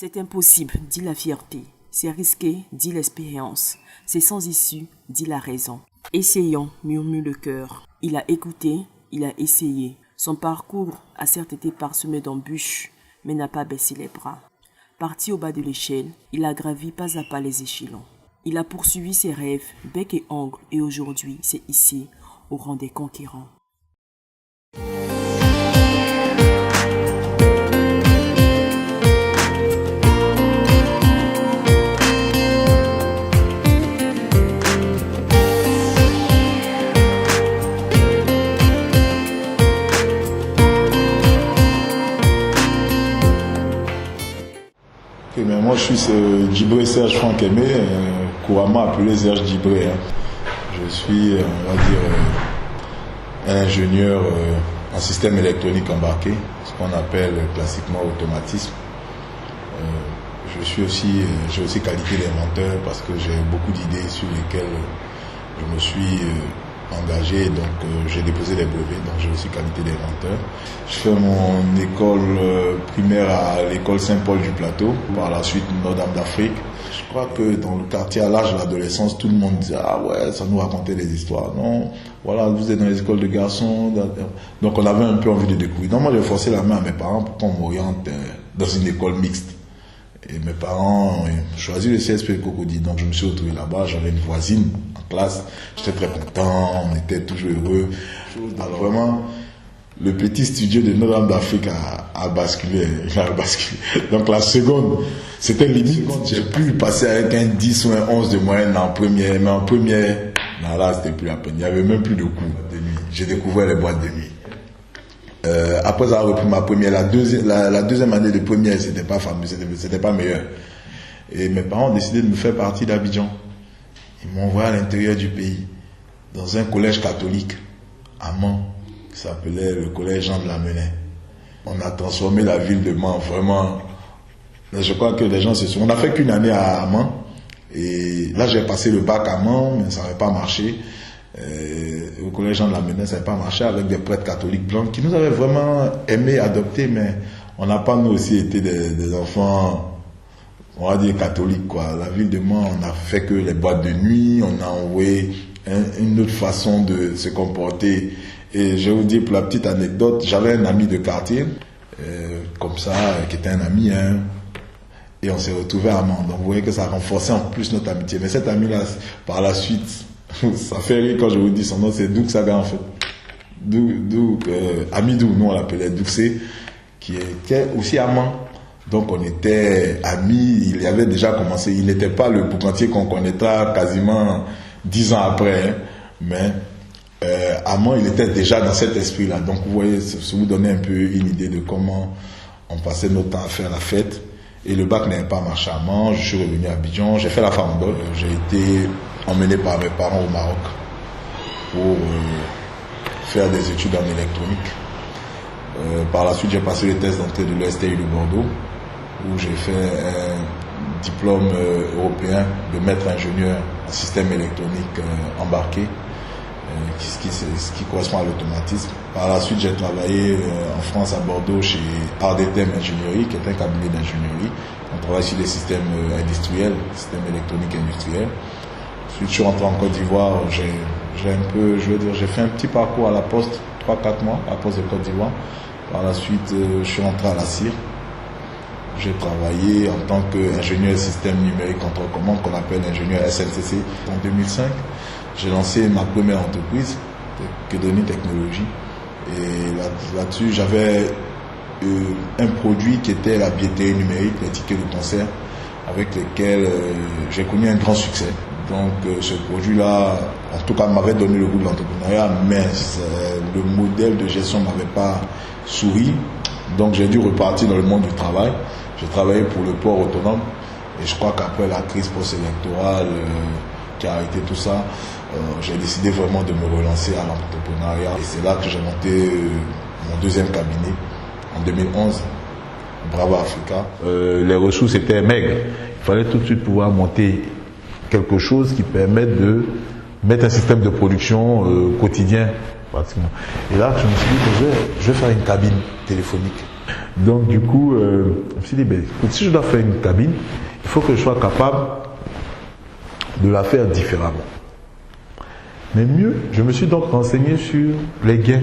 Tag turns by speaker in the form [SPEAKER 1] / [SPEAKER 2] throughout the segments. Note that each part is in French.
[SPEAKER 1] C'est impossible, dit la fierté. C'est risqué, dit l'expérience. C'est sans issue, dit la raison. Essayons, murmure le cœur. Il a écouté, il a essayé. Son parcours a certes été parsemé d'embûches, mais n'a pas baissé les bras. Parti au bas de l'échelle, il a gravi pas à pas les échelons. Il a poursuivi ses rêves, bec et ongle, et aujourd'hui, c'est ici, au rang des conquérants.
[SPEAKER 2] Mais moi je suis Djibré Serge Franck Aimé, couramment appelé Serge Djibré. Je suis, on va dire, un ingénieur en système électronique embarqué, ce qu'on appelle classiquement automatisme. J'ai aussi qualité d'inventeur parce que j'ai beaucoup d'idées sur lesquelles je me suis engagé, donc j'ai déposé les brevets, donc j'ai aussi qualité d'inventeur. Je fais mon école primaire à l'école Saint-Paul du Plateau, par la suite Notre-Dame d'Afrique. Je crois que dans le quartier à l'âge de l'adolescence, tout le monde disait ah ouais, ça nous racontait des histoires. Non, voilà, vous êtes dans les écoles de garçons, donc on avait un peu envie de découvrir. Donc moi j'ai forcé la main à mes parents pour qu'on m'oriente dans une école mixte. Et mes parents ont choisi le CSP Cocody, donc je me suis retrouvé là-bas, j'avais une voisine en classe, j'étais très content, on était toujours heureux. Alors vraiment, le petit studio de Notre-Dame d'Afrique a basculé, Donc la seconde, c'était limite, j'ai pu passer avec un 10 ou un 11 de moyenne en première, mais en première, non, là c'était plus la peine, il n'y avait même plus de cours de nuit. J'ai découvert les boîtes de nuit. Après avoir repris ma première, la deuxième année de première, c'était pas fameux, c'était pas meilleur. Et mes parents ont décidé de me faire partie d'Abidjan. Ils m'ont envoyé à l'intérieur du pays, dans un collège catholique, à Mans, qui s'appelait le collège Jean de Lamennais. On a transformé la ville de Mans, vraiment. Je crois que les gens se sont... On n'a fait qu'une année à Mans. Et là, j'ai passé le bac à Mans, mais ça n'avait pas marché. Au collège Jean de Lamennais, ça n'avait pas marché avec des prêtres catholiques blancs qui nous avaient vraiment aimé, adopté, mais on n'a pas nous aussi été des enfants, on va dire catholiques quoi. La ville de Mans, on n'a fait que les boîtes de nuit, on a envoyé une autre façon de se comporter. Et je vais vous dire pour la petite anecdote, j'avais un ami de quartier, comme ça, qui était un ami, et on s'est retrouvés à Mans. Donc vous voyez que ça renforçait en plus notre amitié. Mais cet ami-là, par la suite, ça fait rire quand je vous dis son nom, c'est Douk Saga en fait. Amidou, nous on l'appelait Douxé, qui était aussi amant. Donc on était amis, il avait déjà commencé, il n'était pas le boucantier qu'on connaîtra quasiment 10 ans après, mais amant, il était déjà dans cet esprit-là. Donc vous voyez, ça vous donne un peu une idée de comment on passait notre temps à faire la fête. Et le bac n'avait pas marché à Mans, je suis revenu à Abidjan, j'ai fait la farandole, j'ai été emmené par mes parents au Maroc pour faire des études en électronique. Par la suite, j'ai passé le test d'entrée de l'ESTI de Bordeaux, où j'ai fait un diplôme européen de maître ingénieur en système électronique embarqué, ce qui correspond à l'automatisme. Par la suite, j'ai travaillé en France, à Bordeaux, chez Ardetem Ingénierie, qui est un cabinet d'ingénierie. On travaille sur les systèmes industriels, systèmes électroniques industriels. Ensuite, je suis rentré en Côte d'Ivoire, j'ai fait un petit parcours à la Poste, 3-4 mois, à la Poste de Côte d'Ivoire. Par la suite, je suis rentré à la CIR. J'ai travaillé en tant qu'ingénieur système numérique contre commande, qu'on appelle ingénieur SNCC. En 2005, j'ai lancé ma première entreprise, Kedoni Technologies. Et là-dessus, j'avais un produit qui était la billetterie numérique, les tickets de concert, avec lesquels j'ai connu un grand succès. Donc ce produit-là, en tout cas, m'avait donné le goût de l'entrepreneuriat, mais le modèle de gestion ne m'avait pas souri. Donc j'ai dû repartir dans le monde du travail. J'ai travaillé pour le port autonome et je crois qu'après la crise post-électorale qui a arrêté tout ça, j'ai décidé vraiment de me relancer à l'entrepreneuriat. Et c'est là que j'ai monté mon deuxième cabinet en 2011, Bravo Africa.
[SPEAKER 3] Les ressources étaient maigres. Il fallait tout de suite pouvoir monter quelque chose qui permette de mettre un système de production quotidien pratiquement. Et là, je me suis dit que je vais faire une cabine téléphonique. Donc du coup, je me suis dit, ben, écoute, si je dois faire une cabine, il faut que je sois capable de la faire différemment. Mais mieux, je me suis donc renseigné sur les gains,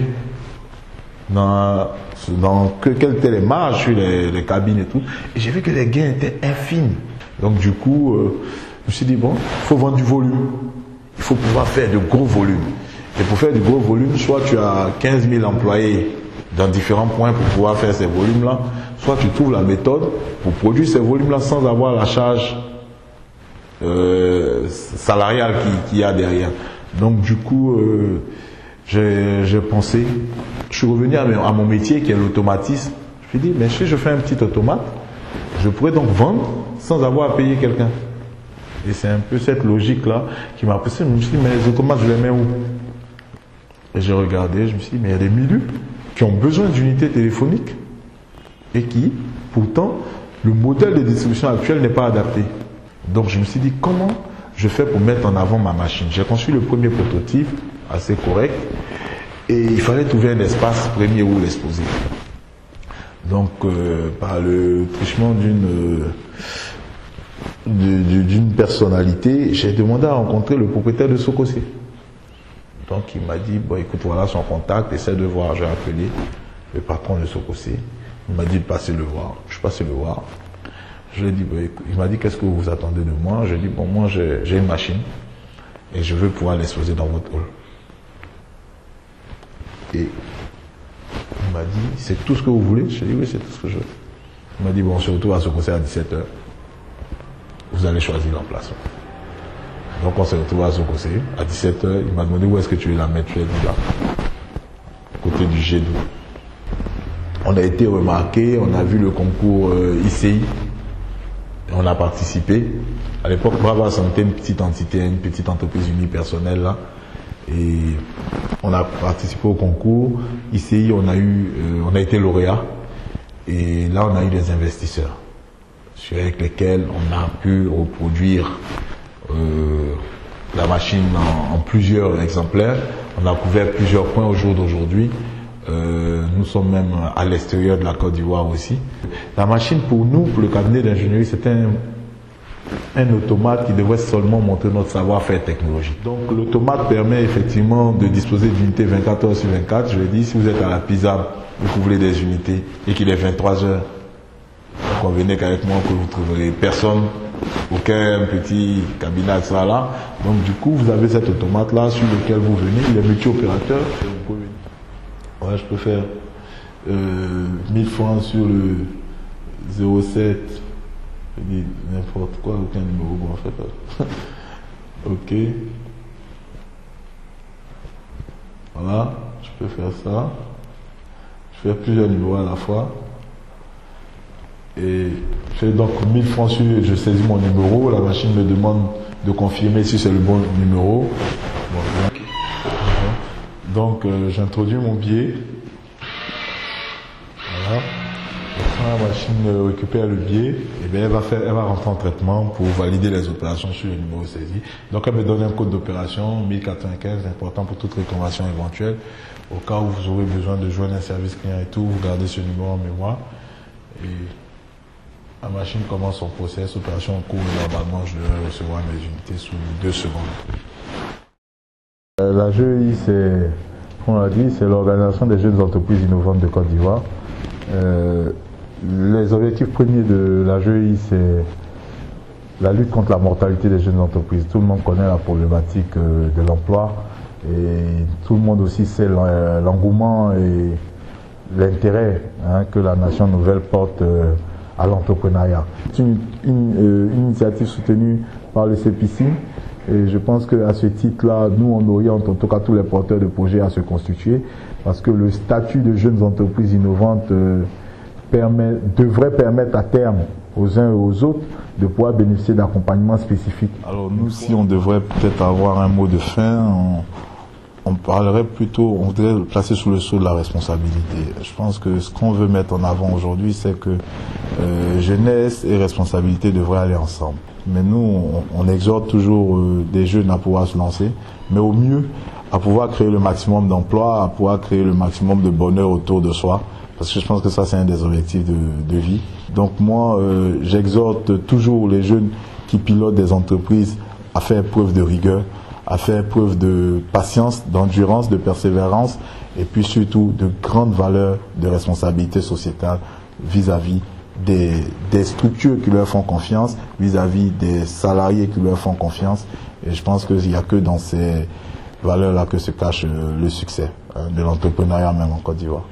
[SPEAKER 3] quelles étaient les marges sur les cabines et tout. Et j'ai vu que les gains étaient infimes. Donc du coup, je me suis dit, bon, il faut vendre du volume. Il faut pouvoir faire de gros volumes. Et pour faire du gros volume, soit tu as 15 000 employés dans différents points pour pouvoir faire ces volumes-là, soit tu trouves la méthode pour produire ces volumes-là sans avoir la charge salariale qu'il y a derrière. Donc du coup, j'ai pensé, je suis revenu à mon métier qui est l'automatisme. Je me suis dit, mais si je fais un petit automate, je pourrais donc vendre sans avoir à payer quelqu'un. Et c'est un peu cette logique-là qui m'a poussé. Je me suis dit, mais les automates, je les mets où? Et j'ai regardé, je me suis dit, mais il y a des milieux qui ont besoin d'unités téléphoniques et qui, pourtant, le modèle de distribution actuel n'est pas adapté. Donc je me suis dit, comment je fais pour mettre en avant ma machine? J'ai conçu le premier prototype, assez correct, et il fallait trouver un espace premier où l'exposer. Donc, par le truchement d'une personnalité, j'ai demandé à rencontrer le propriétaire de Sococé. Donc il m'a dit, bon écoute, voilà son contact, essaie de voir. J'ai appelé le patron de Sococé. Il m'a dit de passer le voir. Je suis passé le voir. Je lui ai dit, bon, écoute, il m'a dit, qu'est-ce que vous attendez de moi? Je lui ai dit, bon, moi j'ai une machine et je veux pouvoir l'exposer dans votre hall. Et il m'a dit, c'est tout ce que vous voulez? Je lui ai dit, oui, c'est tout ce que je veux. Il m'a dit, bon, on se retrouve à Sococé à 17h. Vous allez choisir l'emplacement. Donc on s'est retrouvé à Sococé à 17h. Il m'a demandé où est-ce que tu veux la mettre. Je lui ai dit là, côté du G12. On a été remarqué, on a vu le concours ICI. On a participé. À l'époque, Brava Santé, une petite entité, une petite entreprise unipersonnelle là. Et on a participé au concours. ICI, on a été lauréat. Et là, on a eu des investisseurs avec lesquels on a pu reproduire la machine en plusieurs exemplaires. On a couvert plusieurs points au jour d'aujourd'hui. Nous sommes même à l'extérieur de la Côte d'Ivoire aussi. La machine pour nous, pour le cabinet d'ingénierie, c'était un automate qui devrait seulement montrer notre savoir-faire technologique. Donc l'automate permet effectivement de disposer d'unités 24 heures sur 24. Je l'ai dit, si vous êtes à la PISA, vous voulez des unités et qu'il est 23 heures, convenez qu'avec moi que vous trouverez personne, aucun petit cabinet ça là. Donc du coup vous avez cet automate là sur lequel vous venez, il est multi-opérateur. Ouais, je peux faire 1000 francs sur le 07, je dis n'importe quoi, aucun numéro en fait. Ok. Voilà, je peux faire ça. Je fais plusieurs numéros à la fois. Et je fais donc 1000 francs sur, je saisis mon numéro, la machine me demande de confirmer si c'est le bon numéro. Bon, donc j'introduis mon billet. Voilà. Quand la machine récupère le billet, et bien elle va rentrer en traitement pour valider les opérations sur le numéro saisi. Donc elle me donne un code d'opération 1095, important pour toute réclamation éventuelle. Au cas où vous aurez besoin de joindre un service client et tout, vous gardez ce numéro en mémoire. Et la machine commence son process, opération en cours, et normalement je devrais recevoir mes unités sous 2 secondes.
[SPEAKER 4] La GEI, c'est, comme on l'a dit, c'est l'Organisation des jeunes entreprises innovantes de Côte d'Ivoire. Les objectifs premiers de la GEI, c'est la lutte contre la mortalité des jeunes entreprises. Tout le monde connaît la problématique de l'emploi et tout le monde aussi sait l'engouement et l'intérêt que la nation nouvelle porte à l'entrepreneuriat. C'est une initiative soutenue par le CPC et je pense qu'à ce titre-là, nous on oriente en tout cas tous les porteurs de projets à se constituer parce que le statut de jeunes entreprises innovantes devrait permettre à terme aux uns et aux autres de pouvoir bénéficier d'accompagnement spécifique.
[SPEAKER 2] Alors nous, si on devrait peut-être avoir un mot de fin, on parlerait plutôt, on voudrait le placer sous le sceau de la responsabilité. Je pense que ce qu'on veut mettre en avant aujourd'hui, c'est que jeunesse et responsabilité devraient aller ensemble. Mais nous, on exhorte toujours des jeunes à pouvoir se lancer, mais au mieux à pouvoir créer le maximum d'emplois, à pouvoir créer le maximum de bonheur autour de soi,
[SPEAKER 4] parce que je pense que ça c'est un des objectifs de vie. Donc moi, j'exhorte toujours les jeunes qui pilotent des entreprises à faire preuve de rigueur, à faire preuve de patience, d'endurance, de persévérance, et puis surtout de grandes valeurs de responsabilité sociétale vis-à-vis des structures qui leur font confiance, vis-à-vis des salariés qui leur font confiance. Et je pense qu'il n'y a que dans ces valeurs-là que se cache le succès de l'entrepreneuriat même en Côte d'Ivoire.